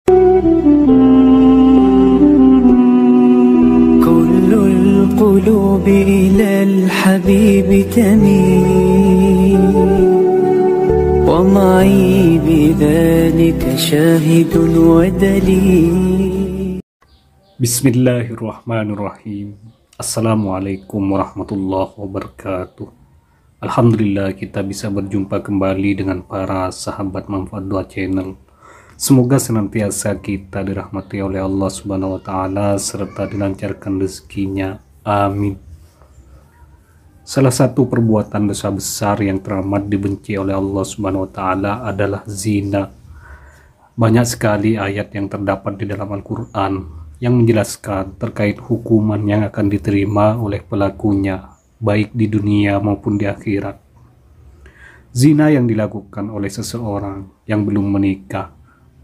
كل القلوب إلى الحبيب تميل ومعي بذلك شاهد ودليل. Bismillahirrahmanirrahim. Assalamualaikum warahmatullahi wabarakatuh. Alhamdulillah kita bisa berjumpa kembali dengan para sahabat Manfaat Doa Channel. Semoga senantiasa kita dirahmati oleh Allah Subhanahu wa taala serta dilancarkan rezekinya. Amin. Salah satu perbuatan dosa besar yang teramat dibenci oleh Allah Subhanahu wa taala adalah zina. Banyak sekali ayat yang terdapat di dalam Al-Qur'an yang menjelaskan terkait hukuman yang akan diterima oleh pelakunya, baik di dunia maupun di akhirat. Zina yang dilakukan oleh seseorang yang belum menikah,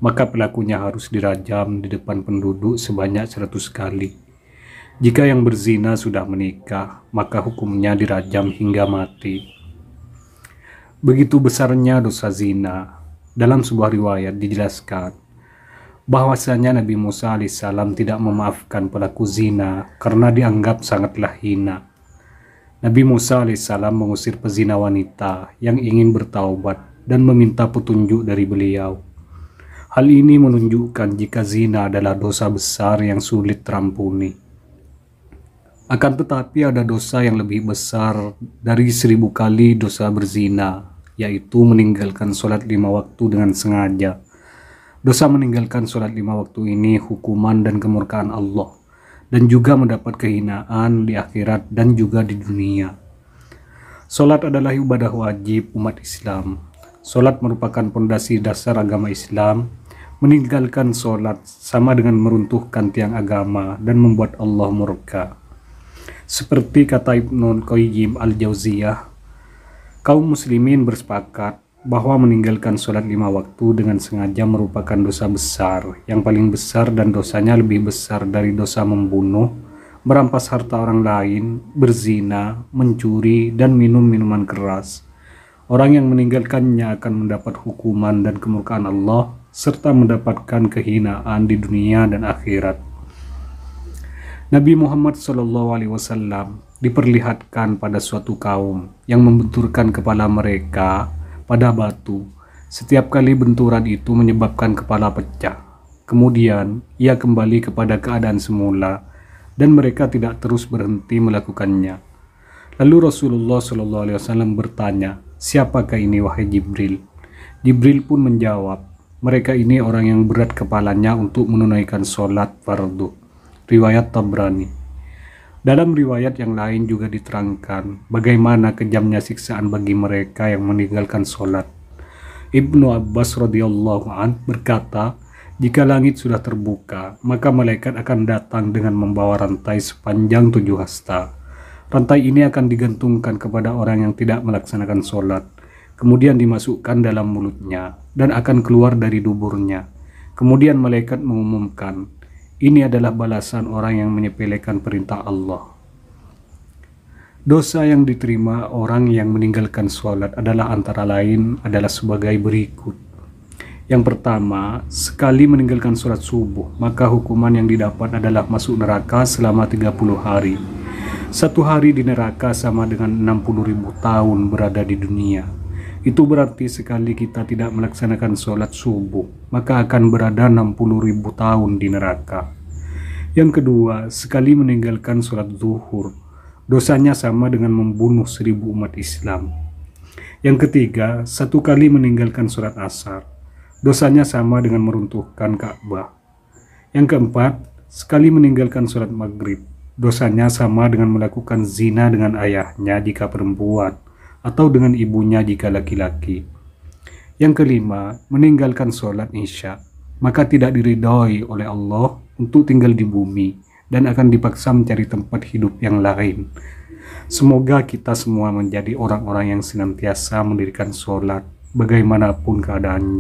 maka pelakunya harus dirajam di depan penduduk sebanyak 100 kali. Jika yang berzina sudah menikah, maka hukumnya dirajam hingga mati. Begitu besarnya dosa zina. Dalam sebuah riwayat dijelaskan bahwasanya Nabi Musa alaihissalam tidak memaafkan pelaku zina karena dianggap sangatlah hina. Nabi Musa alaihissalam mengusir pezina wanita yang ingin bertaubat dan meminta petunjuk dari beliau. Hal ini menunjukkan jika zina adalah dosa besar yang sulit terampuni. Akan tetapi ada dosa yang lebih besar dari 1000 kali dosa berzina, yaitu meninggalkan sholat 5 waktu dengan sengaja. Dosa meninggalkan sholat 5 waktu ini hukuman dan kemurkaan Allah, dan juga mendapat kehinaan di akhirat dan juga di dunia. Sholat adalah ibadah wajib umat Islam. Sholat merupakan pondasi dasar agama Islam. Meninggalkan sholat sama dengan meruntuhkan tiang agama dan membuat Allah murka. Seperti kata Ibnu Qayyim al-Jauziyah, kaum muslimin bersepakat bahwa meninggalkan sholat 5 waktu dengan sengaja merupakan dosa besar, yang paling besar dan dosanya lebih besar dari dosa membunuh, merampas harta orang lain, berzina, mencuri, dan minum minuman keras. Orang yang meninggalkannya akan mendapat hukuman dan kemurkaan Allah, serta mendapatkan kehinaan di dunia dan akhirat. Nabi Muhammad SAW diperlihatkan pada suatu kaum yang membenturkan kepala mereka pada batu. Setiap kali benturan itu menyebabkan kepala pecah. Kemudian ia kembali kepada keadaan semula dan mereka tidak terus berhenti melakukannya. Lalu Rasulullah SAW bertanya, "Siapakah ini wahai Jibril?" Jibril pun menjawab, "Mereka ini orang yang berat kepalanya untuk menunaikan sholat fardu." Riwayat Tabrani. Dalam riwayat yang lain juga diterangkan bagaimana kejamnya siksaan bagi mereka yang meninggalkan sholat. Ibnu Abbas radhiyallahu an berkata, jika langit sudah terbuka, maka malaikat akan datang dengan membawa rantai sepanjang 7 hasta. Rantai ini akan digantungkan kepada orang yang tidak melaksanakan sholat, kemudian dimasukkan dalam mulutnya dan akan keluar dari duburnya. Kemudian malaikat mengumumkan, ini adalah balasan orang yang menyepelekan perintah Allah. Dosa yang diterima orang yang meninggalkan sholat adalah antara lain adalah sebagai berikut. Yang pertama, sekali meninggalkan sholat subuh, maka hukuman yang didapat adalah masuk neraka selama 30 hari. 1 hari di neraka sama dengan 60.000 tahun berada di dunia. Itu berarti sekali kita tidak melaksanakan sholat subuh, maka akan berada 60.000 tahun di neraka. Yang kedua, sekali meninggalkan sholat zuhur, dosanya sama dengan membunuh 1000 umat Islam. Yang ketiga, 1 kali meninggalkan sholat asar, dosanya sama dengan meruntuhkan Ka'bah. Yang keempat, sekali meninggalkan sholat maghrib, dosanya sama dengan melakukan zina dengan ayahnya jika perempuan, atau dengan ibunya jika laki-laki. Yang kelima, meninggalkan sholat isya, maka tidak diridhoi oleh Allah untuk tinggal di bumi dan akan dipaksa mencari tempat hidup yang lain. Semoga kita semua menjadi orang-orang yang senantiasa mendirikan sholat bagaimanapun keadaannya.